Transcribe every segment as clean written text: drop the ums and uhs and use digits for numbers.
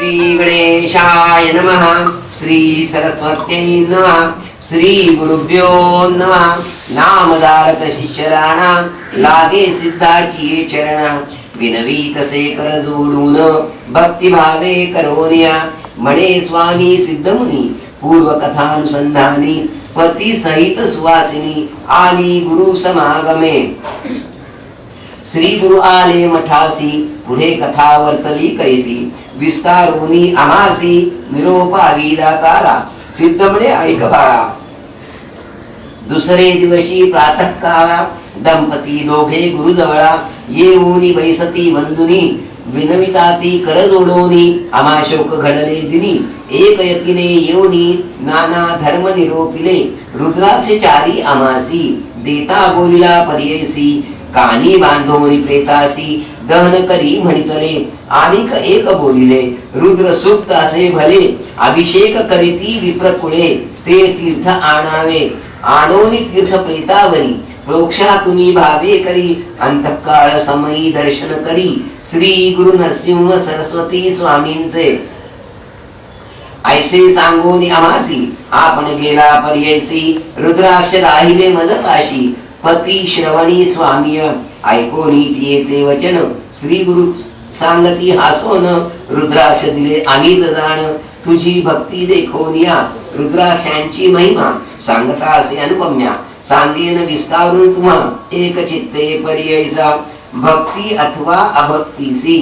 श्री गणेशाय नमः। श्री सरस्वत्यै नमः। श्री गुरुभ्यो नमः। नामधारक शिष्यराणा लागे सिद्धाची चरण विनवी तसे कर जोडून भक्तिभावे करोनिया म्हणे स्वामी सिद्धमुनी पूर्व कथानुसंधानी पती सहित सुवासिनी आली गुरु समागमे श्री गुरु आले मठासी पुढे कथा वर्तली कैसी विस्तारोनी आमासी निरोपावी दातारा सिद्ध म्हणे ऐक बाळा दुसरे दिवशी प्रातः काळा दंपती दोघे गुरुजवळा येऊनी बैसती वंदुनी विनविताती कर जोडोनी आमाशोक घडले दिनी एक यतीने येऊनी नाना धर्म निरोपिले रुद्राक्ष चारी आमासी देता बोलिला पर्ययसी कानी बांधोनी प्रेतासी दहन करी म्हणितले आणिक एक बोलिले रुद्र सुप्त असे भले अभिषेक करीती विप्रकुळे ते तीर्थ आणावे आणोनी तीर्थ प्रेतावरी प्रोक्षा तुम्ही भावे करी अंतकाळ समयी दर्शन करी श्री गुरु नरसिंह सरस्वती स्वामींचे ऐसे सांगोनी आमासी आपण गेला पर्ययसी रुद्राक्ष राहिले मजपाशी पती श्रवणी स्वामी ऐकोनी तियेचे वचन श्री गुरु सांगती हासोन रुद्राक्ष दिले अनित जाण तुझी भक्ती देखोनिया रुद्राक्षांची महिमा सांगता असे अनुपम्या सांगेन विस्तारून तुम्हा एक चित्ते पर्ययसा भक्ती अथवा अभक्तीसी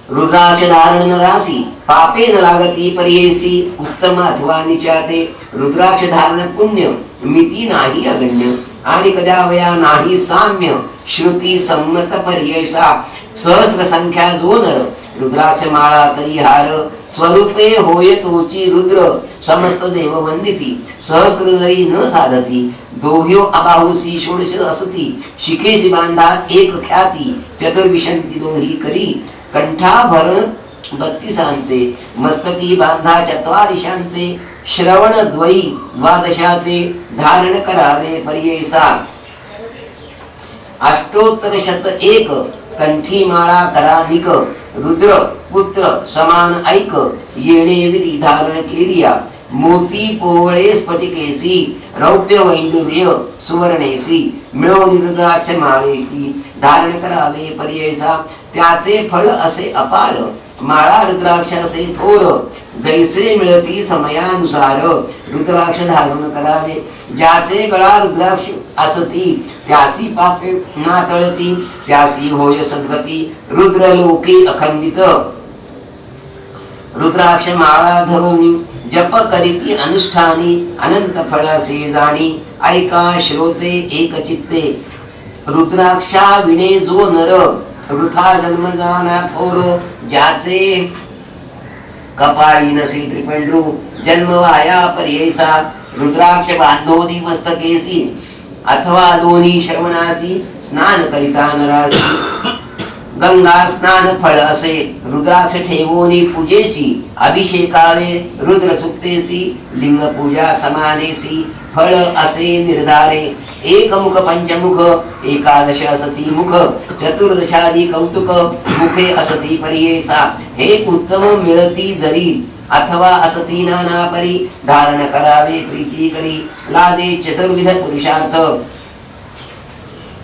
रुद्राक्ष धारण रासी पापे न लागती पर्ययसी उत्तम अथवा निचाते रुद्राक्ष धारण पुण्य मिती नाही अगण्य आणि कदावया नाही साम्य श्रुती सम्मत पर्ययसा सहस्र संख्या जो नर रुद्राक्ष माळा करी हार स्वरूपे होय तोची रुद्र समस्त देव वंदिती सहस्र जरी न साधती दोह्यो अबाहुसी षोडश असती शिखेसी बांधा एक ख्याती चतुर्विशंती दोही करी कंठाभरण 32 मस्तकी बांधा चत्वारिशांचे श्रवण द्वयी द्वादशाचे धारण करावे पर्ययसा अष्टोत्तर शत एक कंठी माळा करा निक रुद्र पुत्र समान ऐक येणे विधी धारण केलिया मोती पोवळे स्फटिकेसी रौप्य वैडूर्य सुवर्णेसी मिळवून रुद्राक्ष माळेसी धारण करावे पर्ययसा त्याचे फळ असे अपार माळा रुद्राक्ष असे थोर जैसे मिळती समयानुसार रुद्राक्ष धारण करावे ज्याचे गळा रुद्राक्ष असती त्यासी पापे नातळती त्यासी होय सद्गती रुद्र लोके अखंडित रुद्राक्ष माळा धरून जप करीती अनुष्ठानी अनंत फळासे जाणी ऐका श्रोते एक चित्ते रुद्राक्षा विणे जो नर वृथा जन्म जाना थोर ज्याचे कपाळी नसे त्रिपंडू जन्म वाया पर्ययसा रुद्राक्ष बांधोनी मस्तकेसी अथवा दोन्ही श्रवणासी स्नान करिता नरासी गंगा स्नान फळ असे रुद्राक्ष ठेवोनी पूजेसी अभिषेकावे रुद्र सुक्तेसी लिंग पूजा समानेसी फळ असे निर्धारे एकमुख पंचमुख एकादश असती मुख चतुर्दशादी कौतुक मुखे असती पर्ययसा हे उत्तम मिळती जरी अथवा असती नाना परी धारण करावे प्रीती करी लादे चतुर्विध पुरुषार्थ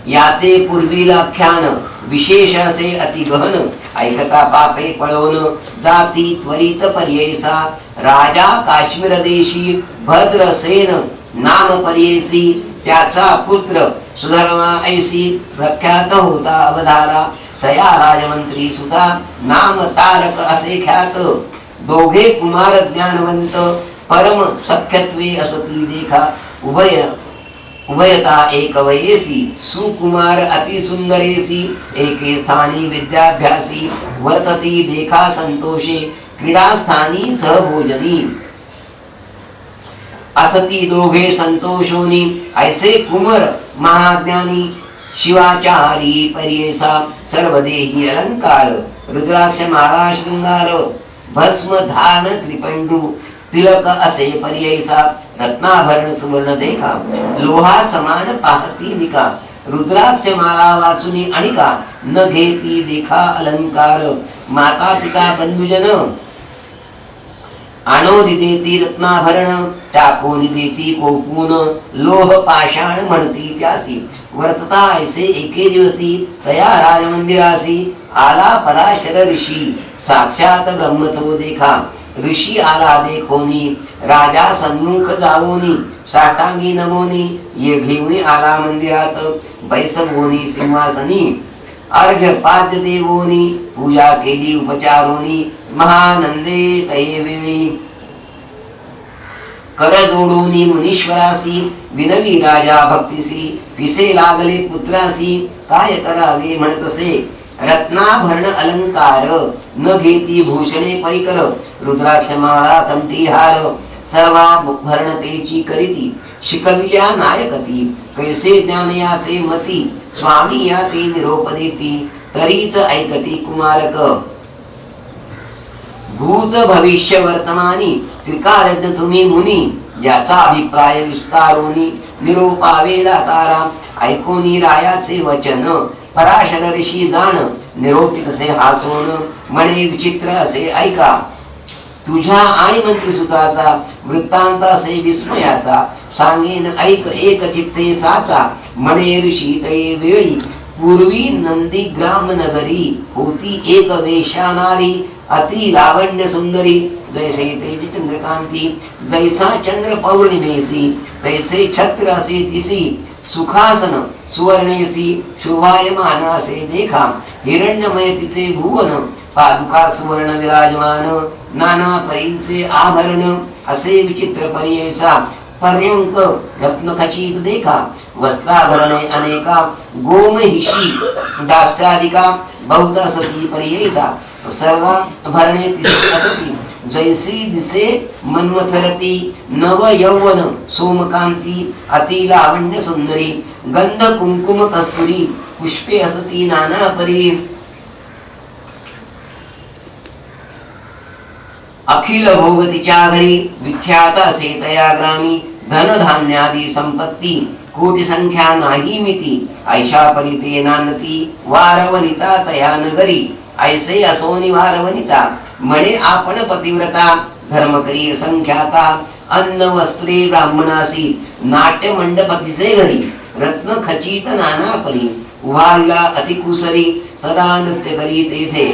याचे पूर्वीला आख्यान विशेष असे अति गहन ऐकता पापे पळवून जाती त्वरित पर्ययसा राजा काश्मीर देशी भद्रसेन नाम पर्ययसी त्याचा पुत्र सुधर्मा ऐसी प्रख्यात होता अवधारा तया राजमंत्री सुता नाम तारक असे ख्यात दोघे कुमार ज्ञानवंत परम सख्यत्वे असती देखा उभयता एक वयेसी सुकुमार अति सुंदरेसी एके स्थानी विद्याभ्यासी वर्तती देखा संतोषे क्रीडा स्थानी सहभोजनी असती दोघे संतोषोनी ऐसे कुमार महाज्ञानी शिवाचारी पर्ययसा सर्वदेही अलंकार रुद्राक्ष माळा शृंगार भस्म धान त्रिपंडू तिलक असे पर्ययसा रत्नाभरण सुवर्ण देखा लोहा समान पाहती निका रुद्राक्ष माळा वाचुनी अणिका न घेती देखा अलंकार माता पिता बंधुजन आणोनी देती रत्नाभरण टाकोनी देती कोपून लोह पाषाण म्हणती त्यासी वर्तता ऐसे एके दिवसी तया राजमंदिरासी आला पराशर ऋषी साक्षात ब्रह्म तो देखा ऋषी आला देखोनी राजा सन्मुख जाऊनी साष्टांगी नमोनी ये घेऊनी आला मंदिरात बैसवोनी सिंहासनी अर्घ्य पाद्य देवोनी पूजा केली उपचारोनी महानंदे तये वेळी कर जोडूनी मुनीश्वरासी विनवी राजा भक्तीसी पिसे लागले पुत्रासी काय करावे म्हणतसे रत्नाभरण अलंकार न घेती भूषणे परिकर रुद्राक्षमाळा कंठीहार सर्वात भरणतेची करीती शिकविल्या नायकती कैसे ज्ञान याचे मती स्वामी या ते निरोप देती तरीच ऐकती कुमारक भूत भविष्य वर्तमानी त्रिकालज्ञ तुम्ही मुनी ज्याचा अभिप्राय विस्तारोनी निरोपावे दातारा ऐकोनी रायाचे वचन पराशर ऋषी जाण निरोपित असे हासोन म्हणे विचित्र असे ऐका तुझ्या आणि मंत्रीसुताचा वृत्तांत असे विस्मयाचा सांगेन ऐक एक चित्ते साचा म्हणे ऋषी तये वेळी पूर्वी नंदीग्राम नगरी होती एक वेशानारी अति लावण्य सुंदरी जैसे तेज चंद्रकांती जैसा चंद्र पौर्णिमेसी तैसे छत्र असे तिसी सुखासन सुवर्णेसी शोभायमान असे देखा हिरण्यमय तिचे भुवन पादुका सुवर्ण विराजमान नाना परींचे आभरण असे विचित्र पर्ययसा पर्यंक रत्नखचित देखा वस्त्राभरणे अनेका गोमहिषी दास्यादिका बहुत असती पर्ययसा सर्व भरणे तिसे असती जैसी दिसे मन्मथरती नव यौवन सोमकांती अति लावण्य सुंदरी गंध कुंकुम कस्तुरी पुष्पे असती नाना परी अखिल भोगतीच्या घरी विख्यात असे तया ग्रामी धनधान्यादी संपत्ती कोटी संख्या नाही मिती ऐशा परिते नानती वारवनिता तया नगरी ऐसे असोनी वारवनिता म्हणे आपण पतिव्रता धर्म करी संख्याता अन्न वस्त्रे ब्राह्मणासी नाट्य मंडपतीचे घरी रत्न खचित नाना परी उभारला अतिकुसरी सदा नृत्य करी तेथे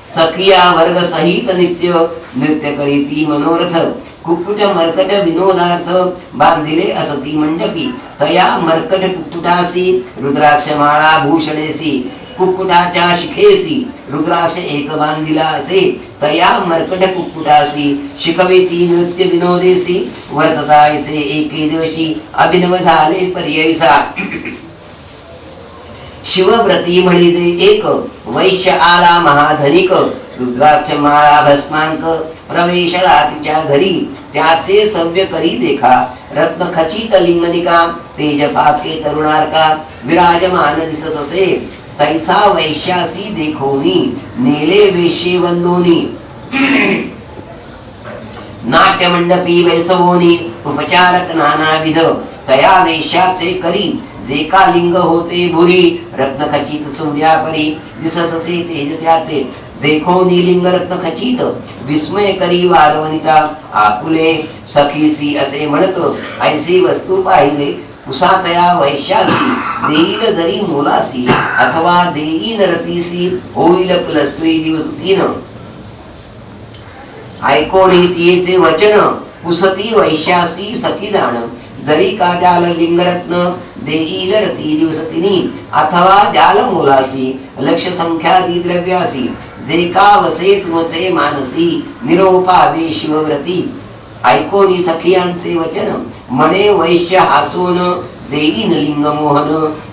सखिया वर्ग सहित नित्य नृत्य करीती मनोरथ कुक्कुट मर्कट विनोदार्थ बांधिले असती मंडपी तया मर्कट कुक्कुटासी रुद्राक्षमाळा भूषणेसी कुक्कुटाच्या शिखेसी रुद्राक्ष एक बांधिला असे तया मर्कट कुक्कुटासी शिकवेती नृत्य विनोदेसी वर्ततायसे एके दिवशी अभिनव झाले पर्ययसा शिवव्रती म्हणजे एक वैश्य आला महाधनिक रुद्राक्ष माळा भस्मांक प्रवेशला तिच्या घरी त्याचे सव्य करी देखा रत्न खचित लिंगनिका तेज पाके तरुणार्का विराजमान दिसत असे तैसा वैश्यासी देखोनी नेले वेशे वंदोनी नाट्य मंडपी वैसवोनी उपचारक नानाविध तया वेश्याचे करी जे का लिंग होते भुरी रत्न खचित सूर्यापरी दिसससे तेज त्याचे देखो निलिंग रत्न खचित विस्मय करी वारवनिता आकुले सखीसी असे म्हणतो ऐसी वस्तू पाहिले उसातया वैश्यासी देईल जरी मोलासी अथवा देईन रतीसी होईल प्लस्त्री दिवस तीन ऐकोनी तिचे वचन पुसती वैश्यासी सखी जाण जरी का द्याल लिंगरत्न देईल रती दिवस तिनी अथवा द्याल मोलासी लक्ष संख्यादी द्रव्यासी जे का वसे तुमचे मानसी निरोपावे शिवव्रती ऐकोनी सखियांचे वचन म्हणे वैश्य हासून देईन लिंग मोहन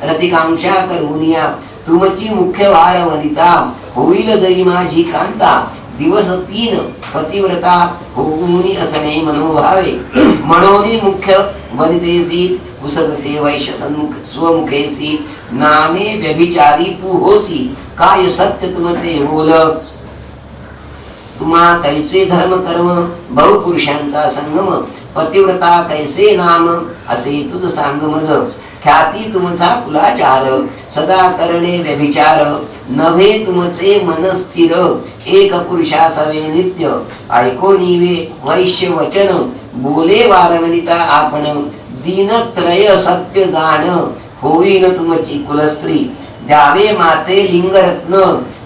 रतिकांक्षा करूनिया तुमची मुख्य वार वनिता होईल जरी माझी कांता दिवस तीन पतिव्रता होऊनी असणे मनोभावे म्हणोनी मुख्य वनितेसी पुसदसे वैश्य सन्मुख स्वमुखेसी नामे व्यभिचारी तू होसी काय सत्य तुमचे बोल तुम्हा कैसे धर्म कर्म बहुपुरुषांचा संगम पतिव्रता कैसे नाम असे तुझ सांग मज ख्याती तुमचा कुलाचार सदा करणे व्यभिचार नव्हे तुमचे मन स्थिर एक पुरुषा सवे नित्य ऐको निवे वैश्य वचन बोले वारवनिता आपण दीनत्रय सत्य जाण होईन तुमची कुलस्त्री द्यावे माते लिंगरत्न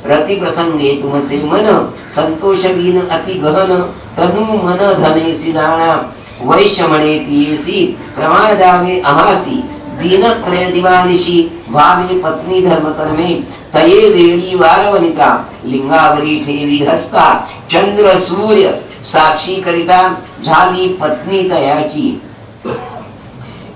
रती प्रसंगे तुमचे मन संतोष वीन अति गहन तनु मन धनेसी जाणा वैश्य म्हणे तियेसी प्रमाण द्यावे आम्हासी दीनत्रय दिवानिशी भावे पत्नी धर्म कर्मे तये वेळी वारवनिता लिंगावरी ठेवी हस्ता चंद्र सूर्य साक्षी करिता झाली पत्नी तयाची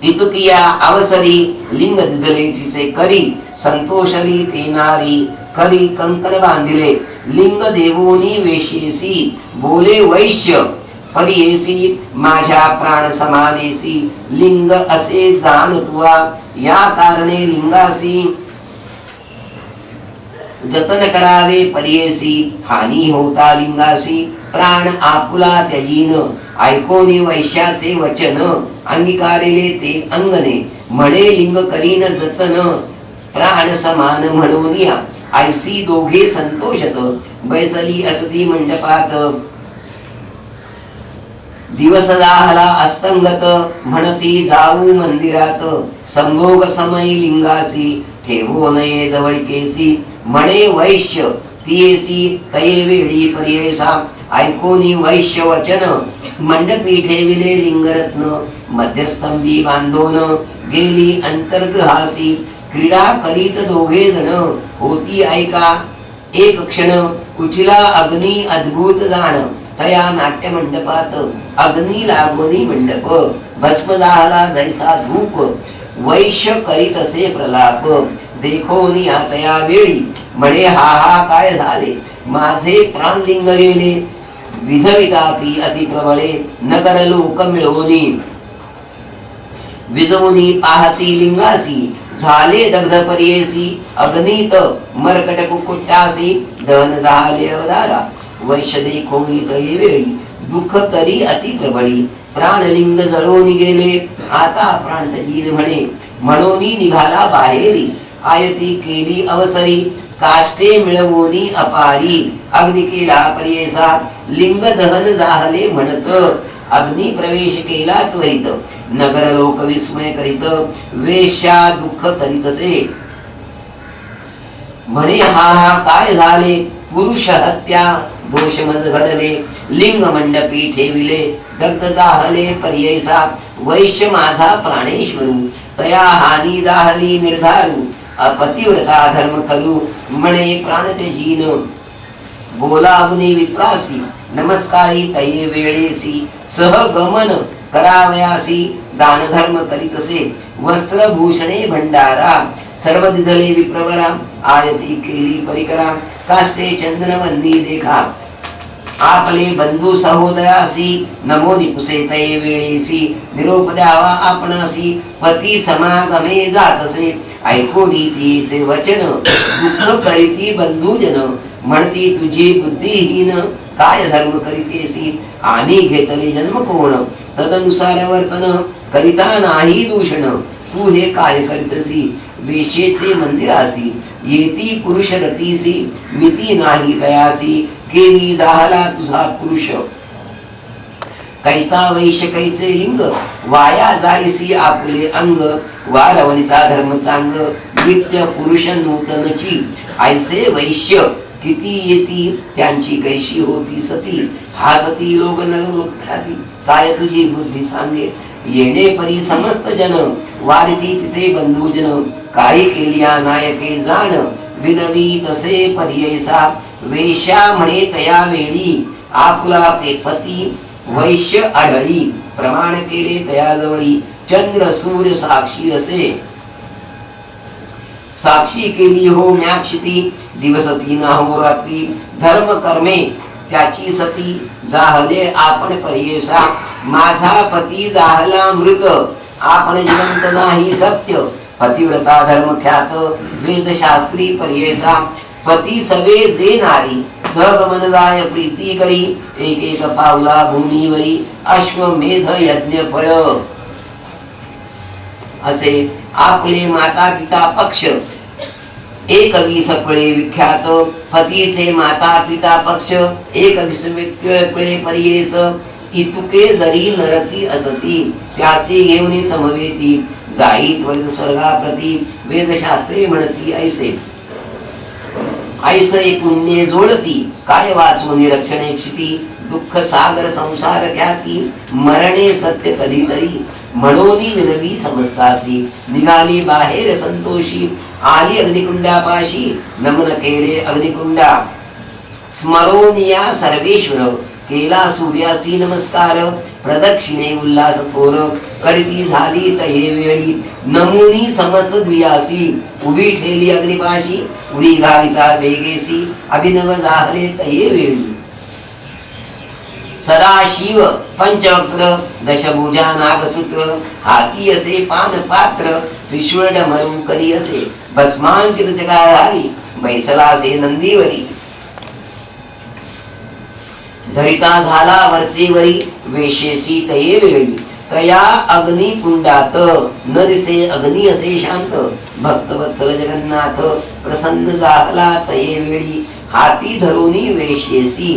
इतुकिया अवसरी लिंग दिदले तिचे करी संतोषली ते नारी करी कंकण बांधिले लिंग देवोनी वेशेसी बोले वैश्य परियेसी माझ्या प्राण समानेसी लिंग असे जाण तुवा या कारणे लिंगासी जतन करावे परियेसी हानी होता लिंगासी प्राण आपुला त्याजीन ऐकोनी वैश्याचे वचन अंगीकारेले ते अंगने म्हणे लिंग करीन जतन प्राण समान म्हणून या ऐसी दोघे संतोषत बैसली असती मंडपात दिवस जाहला अस्तंगत म्हणती जाऊ मंदिरात संभोग समय लिंगासी ठेवो नये जवळकेसी म्हणे वैश्य तियेसी तये वेळी पर्येसा ऐकोनी वैश्य वचन मंडपी ठेविले लिंगरत्न मध्यस्तंभी बांधोन गेली अंतर्गृहासी क्रीडा करीत दोघे जण होती ऐका एक क्षण उठिला अग्नी अद्भुत जाण तया नाट्य मंडपात अग्नी लागोनी मंडप भस्म जाहला जैसा धूप वैश्य करीत असे प्रलाप देखोनी तया वेळी म्हणे हा हा काय झाले माझे प्राण लिंग गेले विझविताती अति प्रबळे नगर लोक मिळवणी विजवुनी पाहती लिंगासी झाले दग्ध परियेसी अग्नीत मरकट कुकुट्टासी दहन झाले अवदारा वैश्य देखोनी तये वेळी दुःख तरी अति प्रबळी प्राणलिंग जळून गेले आता प्राण तजीन म्हणे म्हणूनी निघाला बाहेरी आयती केली अवसरी काष्टे मिळवूनी अपारी अग्नी केला परियेसा लिंग दहन जाहले म्हणत अग्नी प्रवेश केला त्वरित नगर लोक विस्मय करीत वेश्या दुःख करीतसे म्हणे हा हा काय झाले पुरुष हत्या दोष मज घडले लिंग मंडपी ठेविले दग्ध जाहले पर्ययसा वैश्य माझा प्राणेश्वरू तया हानी जाहली निर्धारू अपतिव्रता धर्म करू म्हणे प्राण त्याजीन बोलावनी विप्रासी नमस्कारी तये वेळेसी सहगमन करावयासी दान धर्म करीतसे वस्त्र भूषणे भंडारा सर्व दिधले विप्रवरा आयती केली परिकरा काष्टे चंद्रवन्नी देखा आपले बंधू सहोदयासी नमो निपुसे तये वेळेसी निरोप द्यावा आपणासी पती समागमे जातसे ऐको नीतीचे वचन दुःख करीती बंधूजन म्हणती तुझी बुद्धिहीन काय धर्म करीतेसी आणि घेतले जन्म कोण तदनुसार वर्तन करिता नाही दूषण तू हे काय करीतसी वेशेचे मंदिरासी येती पुरुष रतीसी मिती नाही तयासी केली जाहला तुझा पुरुष कैचा वैश्य कैचे लिंग वाया जाळीसी आपले अंग वारवनिता धर्म चांग नित्य पुरुष नूतनची ऐसे वैश्य किती येती त्यांची कैशी होती सती हासती लोक नगरोख्याती काय तुझी बुद्धी सांगे येणे परी समस्त जन वारिती तिचे बंधूजन काही केलिया नायके जाण विनवी तसे पर्ययसा वेश्या म्हणे तया वेळी आपुला पती वैश्य आढळी प्रमाण केले तया जवळी चंद्र सूर्य साक्षी असे साक्षी केली हो म्याक्षिती दिवस तीन हो रात्री धर्म कर्मे त्याची सती जाहले आपण पर्येसा माझा पती जाहला मृत आपण जिवंत नाही सत्य पतिव्रता धर्म ख्यात वेद शास्त्री पर्येसा पती सवे जे नारी सहगमन जाय प्रीती करी एक एक पावला भूमीवरी अश्वमेध यज्ञ फळ असे आपले माता पिता पक्ष एक विसकळे विख्यात पतीचे माता पिता पक्ष एक विसकळे परियेस इतुके जरी नरती असती त्यासी घेऊन समवेती जाई त्वरित स्वर्गाप्रती वेदशास्त्रे म्हणती ऐसे ऐसे पुण्ये जोडती काय वाचून निरक्षणे क्षिती दुःख सागर संसार ख्याती मरणे सत्य कधीतरी म्हणोनी विनवी समजतासी निघाली बाहेर संतोषी आली अग्निकुंडापाशी नमन केले अग्निकुंडा स्मरोनिया सर्वेश्वर केला सूर्यासी नमस्कार प्रदक्षिणे उल्हास थोर करीती झाली तये वेळी नमुनी समस्त द्वियासी उभी ठेली अग्निपाशी उडी घालिता वेगेसी अभिनव जाहले तये वेळी सदाशिव पंचवक्र दशभुजा नागसूत्र हाती असे पान पात्र त्रिशूळ डमरू करी असे भस्मांकित जटाधारी बैसलासे नंदीवरी धरिता झाला वर्षेवरी वेशेसी तये वेळी तया अग्निकुंडात न दिसे अग्नी असे शांत भक्तवत्सल जगन्नाथ प्रसन्न झाला तये वेळी हाती धरुनी वेशेसी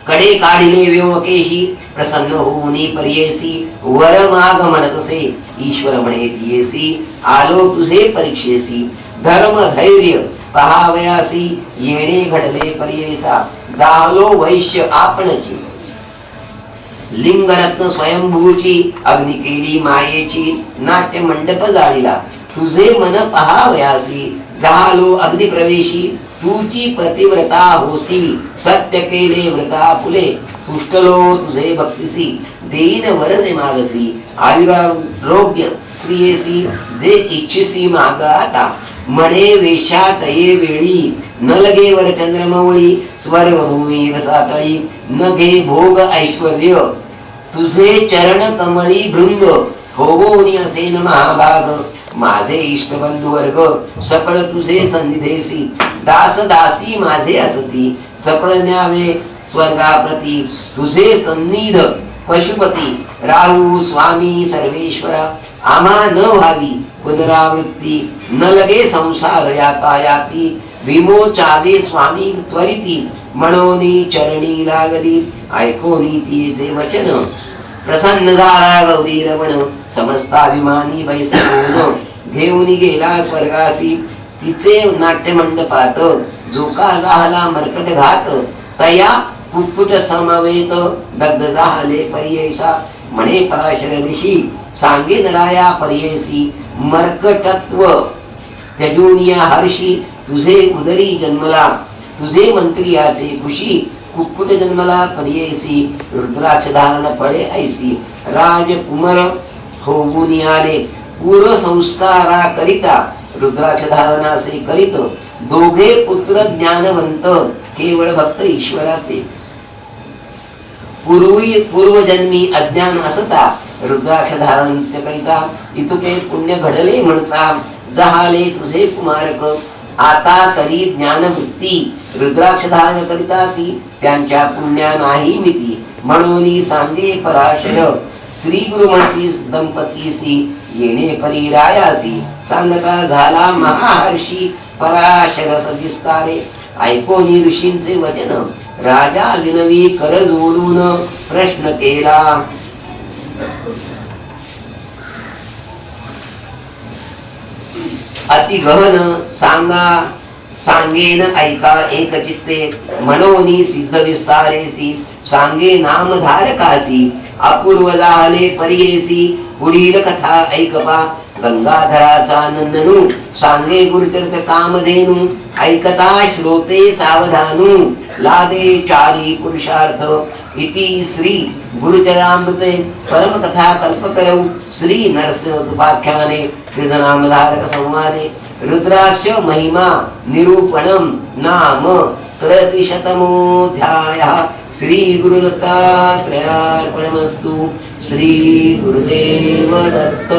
कडे काढिले व्योमकेशी प्रसन्न होऊनी पर्येसी वर माग म्हणतसे ईश्वर म्हणेतीयेसी आलो तुझे परीक्षेसी धर्म धैर्य पहावयासी येणे घडले पर्येसा जालो वैश्य आपणची लिंगरत्न स्वयंभूची अग्नि केली मायेची नाट्य मंडप जाळीला तुझे मन पहावयासी जालो अग्नि प्रवेशी तुची पतिव्रता होसी सत्य केले व्रता फुले तुष्टलो तुझे भक्तिसी देईन वरदे मागसी आयुरारोग्य श्रियेसी जे इच्छिसी माग आता म्हणे वेशात ये वेळी न लगे वर चंद्रमौळी स्वर्ग भूमी रसातळी न घे भोग ऐश्वर्य तुझे चरण कमळी भृंग होवोनी असेन महाभाग माझे इष्ट बंधू वर्ग सकळ तुझे सन्निधेसी दास दासी माझे असती सकळ न्यावे स्वर्गाप्रती तुझे सन्निध पशुपती राहू स्वामी सर्वेश्वरा आम्हा न व्हावी पुनरावृत्ती न लगे संसार यातायाती विमोचावे स्वामी त्वरिती म्हणोनी चरणी लागली ऐकोनी तिचे वचन प्रसन्न झाला गौरी रमण समस्ताभिमानी बैसवून घेऊन गेला स्वर्गासी तिचे नाट्य मंडपात जो का झाला मर्कट घात तया कुक्कुट समवेत दग्ध झाले पर्येसा म्हणे पराशर ऋषी सांगे नराया पर्येसी मर्कटत्व त्यजूनिया हर्षी तुझे उदरी जन्मला तुझे मंत्रियाचे खुशी कुक्कुट जन्मला पर्येसी रुद्राक्ष धारण फळे ऐसी राजकुमार होऊन आले पूर्व संस्कारा करिता रुद्राक्ष धारणासे करीत दोघे पुत्र ज्ञानवंत केवळ भक्त ईश्वराचे पूर्वजन्मी अज्ञान असता रुद्राक्ष धारण करिता इतुके पुण्य घडले म्हणता जहाले तुझे कुमारक आता तरी ज्ञानवृत्ती रुद्राक्ष धारण करिता ती त्यांच्या पुण्या नाही मिती म्हणून सांगे पराशर श्री गुरुमती दंपतीसी येणे परिरायासी सांगता झाला महाहर्षी पराशर सविस्तारे ऐकोनी ऋषींचे वचन राजा विनवी कर जोडून प्रश्न केला अति गहन सांगेन ऐका एक चित्ते मनोनी सिद्ध विस्तारेसी सांगे नामधारकासी अपूर्व झाले पर्येसी पुढील कथा ऐकपा गंगाधराचा नंदनू सांगे गुरुतीर्थ कामधेनू ऐकता श्रोते सावधानू लादे चारी पुरुषार्थ इति श्री गुरुचरामृते परम कथा कल्पकरौ श्री नरसिंहोपाख्याने श्रीधनामधारक संवादे रुद्राक्ष महिमा निरूपणम नाम त्रयतिशतमोऽध्यायः श्री गुरुदत्तात्रेयार्पणमस्तु श्री गुरुदेव दत्त।